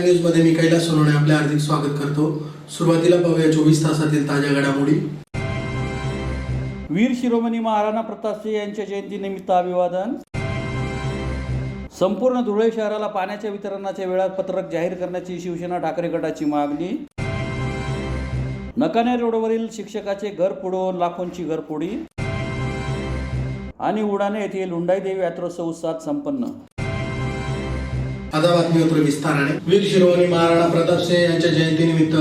News मध्ये मी कैलास सोनवणे आपले हार्दिक स्वागत करतो। सुरुवातीला पाहूया 24 तासातील ताज्या घडामोडी। वीर शिरोमणी महाराणा प्रताप सिंह यांच्या जयंतीनिमित्त अभिवादन। संपूर्ण धुळे शहराला पाण्याच्या वितरणाचे वेळापत्रक जाहीर करण्याची शिवसेना ठाकरे गटाची मागणी। नकाने रोडवरील शिक्षकाचे घर फोडून लाखोंची घरफोडी आणि उडाणे येथील हुंडाई देवी यात्रोत्सव उत्साहात संपन्न। आता बातमीपत्र विस्ताराने। वीर शिरोमणी महाराणा प्रताप सिंह यांच्या जयंतीनिमित्त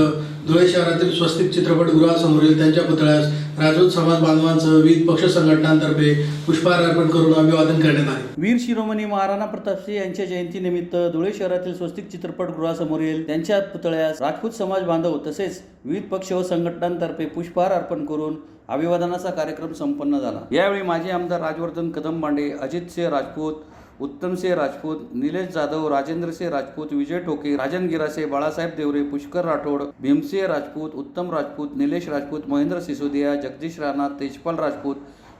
धुळे शहरातील स्वस्तिक चित्रपटगृहासमोरील त्यांच्या पुतळ्यास राजपूत समाज बांधवांसह विविध पक्ष संघटनांतर्फे पुष्पहार अर्पण करून अभिवादन करण्यात आले। वीर शिरोमणी महाराणा प्रताप सिंह यांच्या जयंतीनिमित्त धुळे शहरातील स्वस्तिक चित्रपटगृहासमोरील त्यांच्या पुतळ्यास राजपूत समाज बांधव तसेच विविध पक्ष व संघटनांतर्फे पुष्पहार अर्पण करून अभिवादनाचा कार्यक्रम संपन्न झाला। यावेळी माजी आमदार राजवर्धन कदमबांडे, अजितसिंह राजपूत, उत्तमसिंह राजपूत, निलेश जाधव, राजेंद्रसिंह राजपूत, विजय ठोके, राजन गिरासे, बाळासाहेब देवरे, पुष्कर राठोड, भीमसिंह राजपूत, उत्तम राजपूत, निलेश राजपूत, महेंद्र सिसोदिया, जगदीश राणा, तेजपाल राजपूत,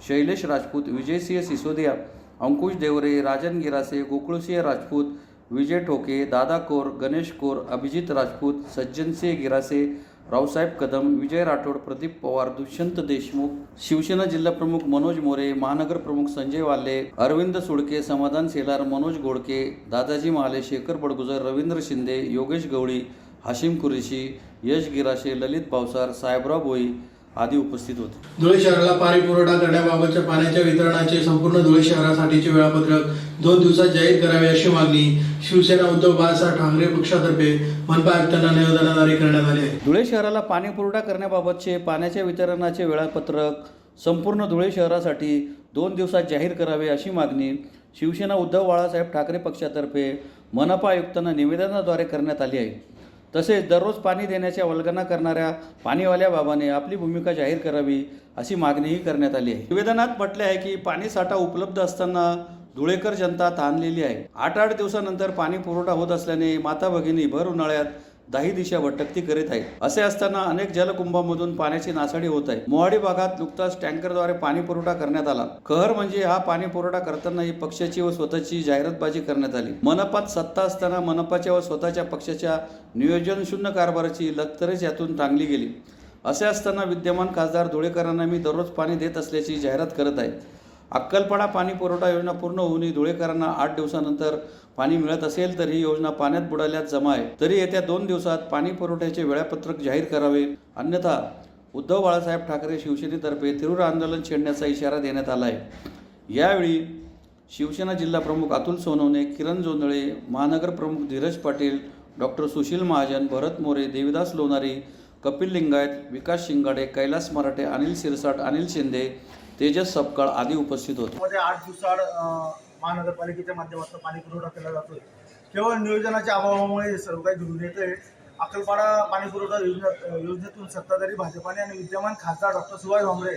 शैलेश राजपूत, विजयसिंह सिसोदिया, अंकुश देवरे, राजन गिरासे, गोकुळसिंह राजपूत, विजय ठोके, दादा कोर, गणेश कोर, अभिजित राजपूत, सज्जनसिंह गिरासे, रावसाहेब कदम, विजय राठोड, प्रदीप पवार, दुष्यंत देशमुख, शिवसेना जिल्हा प्रमुख मनोज मोरे, महानगर प्रमुख संजय वाल्ले, अरविंद सुडके, समाधान सेलार, मनोज गोडके, दादाजी महाले, शेखर बडगुजर, रवींद्र शिंदे, योगेश गवळी, हाशिम कुरेशी, यश गिराशे, ललित पावसार, साहेबराव भोई आदी उपस्थित होते। धुळे शहराला पाणी पुरवठा करण्याबाबतच्या पाण्याच्या वितरणाचे संपूर्ण धुळे शहरासाठीचे वेळापत्रक 2 दिवसात जाहीर करावे अशी मागणी शिवसेना उद्धव बाळासाहेब ठाकरे पक्षातर्फे मनपा आयुक्तांना निवेदनाद्वारे करण्यात आले आहे। धुळे शहराला पाणी पुरवठा करण्याबाबतचे पाण्याच्या वितरणाचे वेळापत्रक संपूर्ण धुळे शहरासाठी 2 दिवसात जाहीर करावे अशी मागणी शिवसेना उद्धव बाळासाहेब ठाकरे पक्षातर्फे मनपा आयुक्तांना निवेदनाद्वारे करण्यात आली आहे। तसेच दररोज पाणी देण्याच्या वल्गना करणाऱ्या पाणीवाल्या बाबाने आपली भूमिका जाहीर करावी अशी मागणीही करण्यात आली आहे। निवेदनात म्हटले आहे की पाणी साठा उपलब्ध असताना धुळेकर जनता ताणलेली आहे। 8 दिवसानंतर पाणी पुरवठा होत असल्याने माता भगिनी भर उन्हाळ्यात 10 दिशा भटकती करीत आहेत। असे असताना अनेक जलकुंभांमधून पाण्याची नासाडी होत आहे। मोहाडी भागात नुकताच टँकरद्वारे पाणी पुरवठा करण्यात आला। कहर म्हणजे हा पाणी पुरवठा करतानाही पक्षाची व स्वतःची जाहिरातबाजी करण्यात आली। मनपात सत्ता असताना मनपाच्या व स्वतःच्या पक्षाच्या नियोजन शून्य कारभाराची लखतरेच यातून टांगली गेली। असे असताना विद्यमान खासदार धुळेकरांना मी दररोज पाणी देत असल्याची जाहिरात करत आहे। अक्कलपाडा पाणी पुरवठा योजना पूर्ण होऊनही धुळेकरांना 8 दिवसानंतर पाणी मिळत असेल तर ही योजना पाण्यात बुडाल्यात जमा आहे। तरी येत्या 2 दिवसात पाणी पुरवठ्याचे वेळापत्रक जाहीर करावे, अन्यथा उद्धव बाळासाहेब ठाकरे शिवसेनेतर्फे तीव्र आंदोलन छेडण्याचा इशारा देण्यात आला आहे। यावेळी शिवसेना जिल्हा प्रमुख अतुल सोनवणे, किरण जोंधळे, महानगर प्रमुख धीरज पाटील, डॉक्टर सुशील महाजन, भरत मोरे, देविदास लोणारी, कपिल लिंगायत, विकास शिंगाडे, कैलास मराठे, अनिल सिरसाट, अनिल शिंदे, तेजस सपकाळ आदी उपस्थित होते। 8 दिवसाआड महानगरपालिकेच्या माध्यमातून पाणी पुरवठा केला जातोय। केवळ नियोजनाच्या अभावामुळे सर्व काही घडून येतंय। अक्कलपाडा पाणी पुरवठा योजनेतून सत्ताधारी भाजपाने आणि विद्यमान खासदार डॉक्टर सुभाष भामरे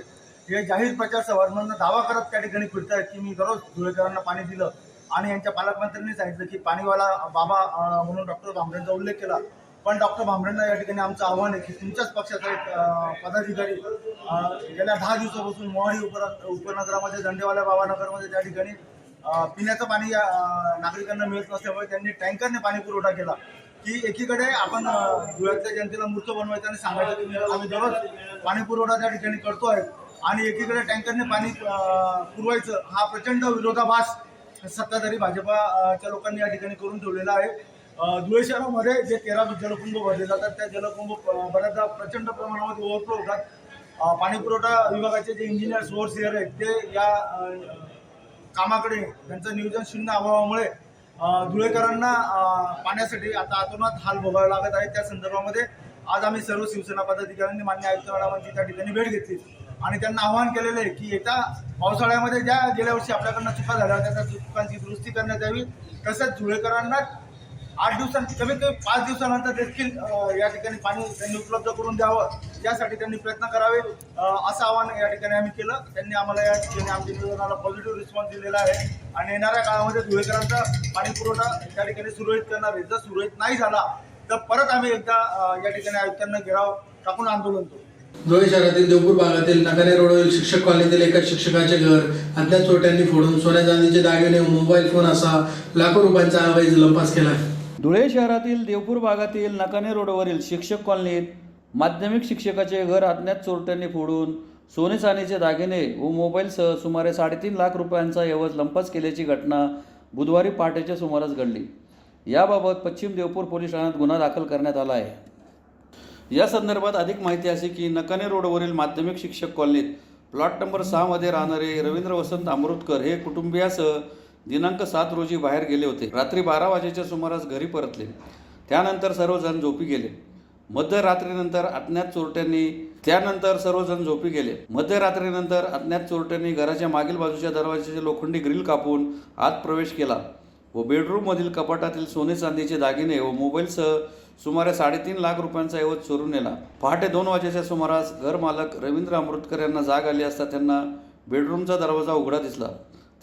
हे जाहीर प्रचार सभांमधून दावा करत त्या ठिकाणी फिरतायत की मी दररोज धुळेकरांना पाणी दिलं आणि यांच्या पालकमंत्र्यांनी सांगितलं की पाणीवाला बाबा म्हणून डॉक्टर भामरेंचा उल्लेख केला। पण डॉक्टर भामरेंना या ठिकाणी आमचं आव्हान आहे की तुमच्याच पक्षाचा एक पदाधिकारी गेल्या 10 दिवसापासून मोहाडी उपनगरामध्ये दंडेवाल्या बाबानगरमध्ये त्या ठिकाणी पिण्याचं पाणी या नागरिकांना मिळत नसल्यामुळे त्यांनी टँकरने पाणी पुरवठा केला की एकीकडे आपण धुळ्यातल्या जनतेला मूर्ख बनवायचं आणि सांगायचं की आम्ही दररोज पाणी पुरवठा त्या ठिकाणी करतोय आणि एकीकडे टँकरने पाणी पुरवायचं हा प्रचंड विरोधाभास सत्ताधारी भाजपाच्या लोकांनी या ठिकाणी करून ठेवलेला आहे। धुळे शहरामध्ये जे 13 जलकुंभ भरले जातात त्या जलकुंभ बऱ्याचदा प्रचंड प्रमाणामध्ये ओव्हरफ्लो होतात। पाणी पुरवठा विभागाचे जे इंजिनियर्स ओव्हरसिअर आहेत ते या कामाकडे त्यांचं नियोजन शून्य अभावामुळे धुळेकरांना पाण्यासाठी आता अतोनात हाल भोगावे लागत आहेत। त्या संदर्भामध्ये आज आम्ही सर्व शिवसेना पदाधिकाऱ्यांनी मान्य आयुक्त मॅडमांची त्या ठिकाणी भेट घेतली आणि त्यांना आवाहन केलेलं आहे की येत्या पावसाळ्यामध्ये ज्या गेल्या वर्षी आपल्याकडनं चुका झाल्या होत्या त्या चुकांची दुरुस्ती करण्यात यावी। तसंच धुळेकरांना 8 दिवसांनी कमीत कमी 5 दिवसानंतर देखील या ठिकाणी पाणी त्यांनी उपलब्ध करून द्यावं यासाठी त्यांनी प्रयत्न करावे असं आवाहन या ठिकाणी आम्ही केलं। त्यांनी आम्हाला या ठिकाणी आमच्या निवेदनाला पॉझिटिव्ह रिस्पॉन्स दिलेला आहे आणि येणाऱ्या काळामध्ये धुळेकरांचा पाणी पुरवठा त्या ठिकाणी सुरळीत करणार आहे। जर सुरळीत नाही झाला तर परत आम्ही एकदा या ठिकाणी आयुक्तांना घेराव टाकून आंदोलन करू। धुळे शहरातील देवपूर भागातील नकाने रोडवरील शिक्षक कॉलनीतील एका शिक्षकाचे घर अज्ञात चोरट्यांनी फोडून सोन्या चांदीचे दागिने, मोबाईल फोन असा लाखो रुपयांचा अवैध लंपास केला आहे। धुळे शहरातील देवपूर भागातील नकाने रोडवरील शिक्षक कॉलनीत माध्यमिक शिक्षकाचे घर अज्ञात चोरट्यांनी फोडून सोने चांदीचे दागिने व मोबाईलसह सुमारे 3.5 लाख रुपयांचा ऐवज लंपास केल्याची घटना बुधवारी पहाटेच्या सुमारास घडली. याबाबत पश्चिम देवपूर पोलीस ठाण्यात गुन्हा दाखल करण्यात आला आहे. या संदर्भात अधिक माहिती अशी की नकाने रोडवरील माध्यमिक शिक्षक कॉलनीत प्लॉट नंबर 6 मध्ये राहणारे रवींद्र वसंत अमृतकर हे कुटुंबियासह दिनांक 7 रोजी बाहेर गेले होते. रात्री 12 वाजेच्या सुमारास घरी परतले. त्यानंतर सर्वजण झोपी गेले. मध्यरात्रीनंतर अज्ञात चोरट्यांनी घराच्या मागील बाजूच्या दरवाजाचे लोखंडी ग्रिल कापून आत प्रवेश केला व बेडरूममधील कपाटातील सोने चांदीचे दागिने व मोबाईलसह सुमारे 3.5 लाख रुपयांचा ऐवज चोरून नेला. पहाटे 2 वाजेच्या सुमारास घर मालक रवींद्र अमृतकर यांना जाग आली असता त्यांना बेडरूमचा दरवाजा उघडा दिसला.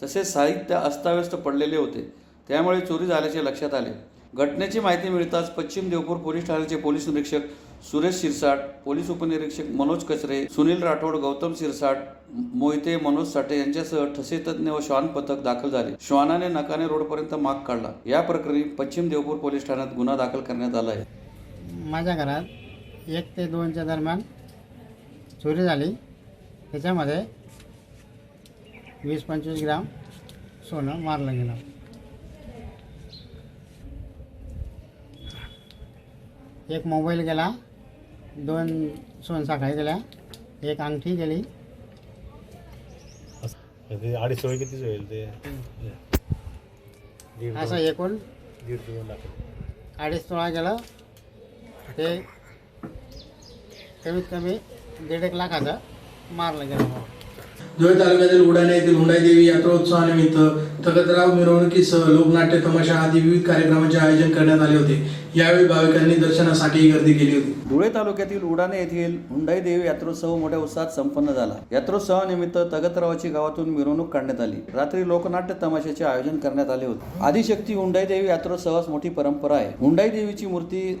तसेच साहित्य अस्ताव्यस्त पडलेले होते. त्यामुळे चोरी झाल्याचे लक्षात आले. घटनेची माहिती मिळताच पश्चिम देवपूर पोलीस ठाण्याचे पोलीस निरीक्षक सुरेश शिरसाट, पोलीस उपनिरीक्षक मनोज कचरे, सुनील राठोड, गौतम शिरसाट, मोहिते मनोज साठे यांच्यासह ठसे तज्ज्ञ व श्वान पथक दाखल झाले. श्वानाने नकाने रोडपर्यंत माग काढला. या प्रकरणी पश्चिम देवपूर पोलीस ठाण्यात गुन्हा दाखल करण्यात आला आहे. माझ्या घरात 1 ते 2च्या दरम्यान चोरी झाली. त्याच्यामध्ये 20-25 ग्राम सोनं मारलं गेलं. एक मोबाईल गेला, 2 सोनसाखळी गेल्या, 1 अंगठी गेली. अडीच सोय किती होईल ते? असं एकूण 1.5 लाख. 2.5 तोळा गेलं. ते कमीत कमी 1.5 लाखाचं मारलं गेलं. धुळे तालुक्यातील उडाणे येथील हुंडाई देवी यात्रोत्सवानिमित्त तगतराव मिरवणुकीसह लोकनाट्य, तमाशा आदी विविध कार्यक्रमांचे आयोजन करण्यात आले होते. यावेळी भाविकांनी दर्शनासाठी गर्दी केली होती. धुळे तालुक्यातील उडाणे येथील हुंडाई देवी यात्रोत्सव मोठ्या उत्साहात संपन्न झाला. यात्रोत्सवानिमित्त तगतरावाची गावातून मिरवणूक काढण्यात आली. रात्री लोकनाट्य तमाशाचे आयोजन करण्यात आले होते. आदिशक्ती हुंडाई देवी यात्रोत्सवास मोठी परंपरा आहे. हुंडाई देवीची मूर्ती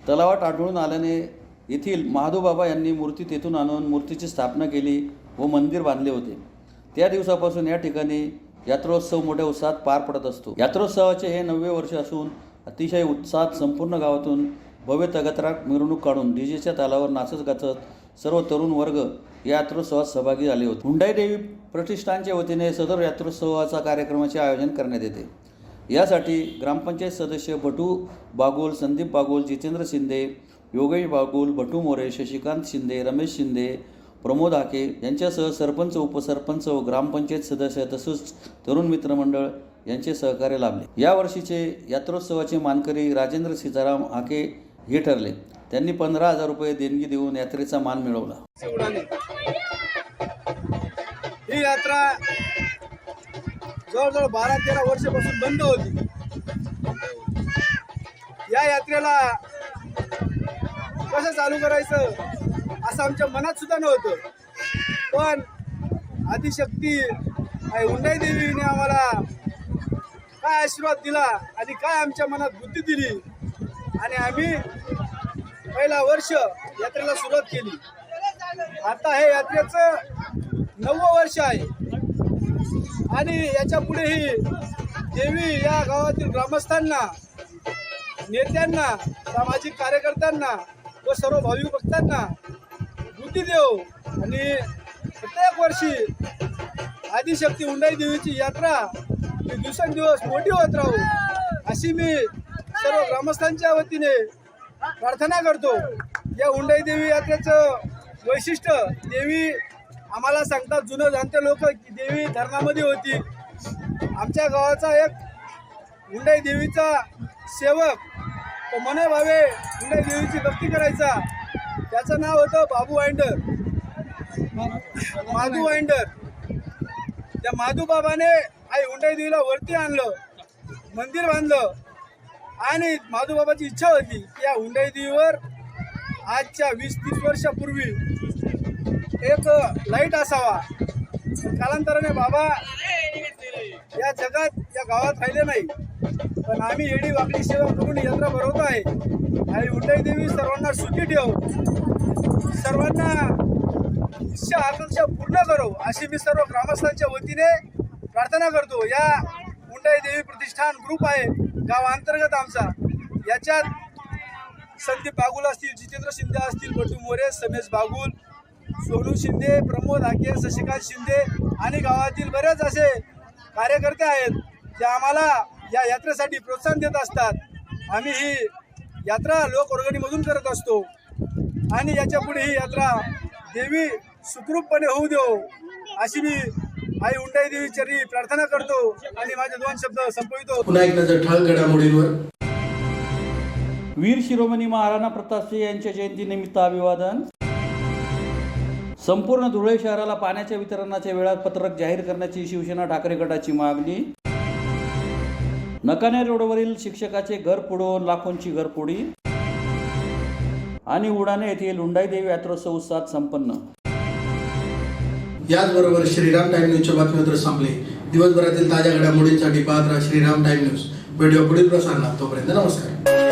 तलावात आढळून आल्याने येथील महादोबाबा यांनी मूर्ती तेथून आणून मूर्तीची स्थापना केली व मंदिर बांधले होते. त्या दिवसापासून या ठिकाणी यात्रोत्सव मोठ्या उत्साहात पार पडत असतो. यात्रोत्सवाचे हे 9वे वर्ष असून अतिशय उत्साहात संपूर्ण गावातून भव्य तगतराक मिरवणूक काढून डीजेच्या तालावर नाचत गाचत सर्व तरुण वर्ग या यात्रोत्सवात सहभागी झाले होते. हुंडाई देवी प्रतिष्ठानच्या वतीने सदर यात्रोत्सवाचा कार्यक्रमाचे आयोजन करण्यात येते. यासाठी ग्रामपंचायत सदस्य भटू बागुल, संदीप बागुल, जितेंद्र शिंदे, योगेश बागुल, भटू मोरे, शशिकांत शिंदे, रमेश शिंदे, प्रमोद हाके यांच्यासह सरपंच, उपसरपंच व ग्रामपंचायत सदस्य तसेच तरुण मित्रमंडळ यांचे सहकार्य लाभले. यावर्षीचे यात्रोत्सवाचे मानकरी राजेंद्र सीताराम हाके हे ठरले. त्यांनी 15,000 रुपये देणगी देऊन यात्रेचा मान मिळवला. ही यात्रा जवळजवळ 12-13 वर्षापासून बंद होती. या यात्रेला कसं चालू करायचं असं आमच्या मनात सुद्धा नव्हतं. पण आदिशक्ती हुंडाई देवीने आम्हाला काय आशीर्वाद दिला आणि काय आमच्या मनात बुद्धी दिली आणि आम्ही पहिला वर्ष यात्रेला सुरुवात केली. आता हे यात्रेचं 9वं वर्ष आहे आणि याच्या पुढेही देवी या गावातील ग्रामस्थांना, नेत्यांना, सामाजिक कार्यकर्त्यांना व सर्व भाविक भक्तांना बुद्धी देव आणि प्रत्येक वर्षी आदिशक्ती हुंडाई देवीची यात्रा ही दिवसेंदिवस मोठी होत राहू अशी मी सर्व ग्रामस्थांच्या वतीने प्रार्थना करतो. या हुंडाई देवी यात्रेचं वैशिष्ट्य, देवी आम्हाला सांगतात जुनं जाणते लोक की देवी धरणामध्ये होती. आमच्या गावाचा एक हुंडाई देवीचा सेवक तो मने भावे हुंडाई देवीची भक्ती करायचा. त्याचं नाव होतं बाबू वाइंडर, माधू वाइंडर. त्या माधू बाबाने आई हुंडाई देवीला वरती आणलं, मंदिर बांधलं आणि माधू बाबाची इच्छा होती की या हुंडाई देवीवर आजच्या 20-30 वर्षापूर्वी एक लाईट असावा. कालांतराने बाबा या जगात, या गावात राहिले नाही. पण आम्ही एडी वाकडी सेवा करून यात्रा भरवतो आहे. आणि हुंडाई देवी सर्वांना सुखी ठेव, सर्वांना इच्छा आकांक्षा पूर्ण करो अशी मी सर्व ग्रामस्थांच्या वतीने प्रार्थना करतो. या हुंडाई देवी प्रतिष्ठान ग्रुप आहे गावांतर्गत आमचा. याच्यात संदीप बागुल असतील, जितेंद्र शिंदे असतील, बटू मोरे, समेश बागुल, सोनू शिंदे, प्रमोद हाके, शशिकांत शिंदे आणि गावातील बरेच असे कार्यकर्ते आहेत जे आम्हाला या यात्रेसाठी प्रोत्साहन देत असतात। आम्ही ही यात्रा लोकवर्गणीमधून करत असतो आणि याच्या पुढे ही यात्रा देवी सुखरूपपणे होऊ देव अशी मी आई हुंडाई देवी चरणी प्रार्थना करतो आणि माझे 2 शब्द संपवितो। पुन्हा एक नजर ठळक घडामोडींवर। वीर शिरोमणी महाराणा प्रताप सिंह यांच्या जयंतीनिमित्त अभिवादन। संपूर्ण धुळे शहराला पाण्याच्या वितरणाचे वेळापत्रक जाहीर करण्याची शिवसेना ठाकरे गटाची मागणी। नकाने रोडवरील शिक्षकाचे घर बुडवून लाखोंची घरफोडी आणि उडाणे येथील हुंडाई देवी यात्रोत्सव उत्साहात संपन्न। याचबरोबर श्रीराम टाइम न्यूजच्या बातमीपत्र संपले। दिवसभरातील ताज्या घडामोडींसाठी पाहत राहा श्रीराम टाइम न्यूज। व्हिडिओ पुढील प्रसारणात, तोपर्यंत नमस्कार।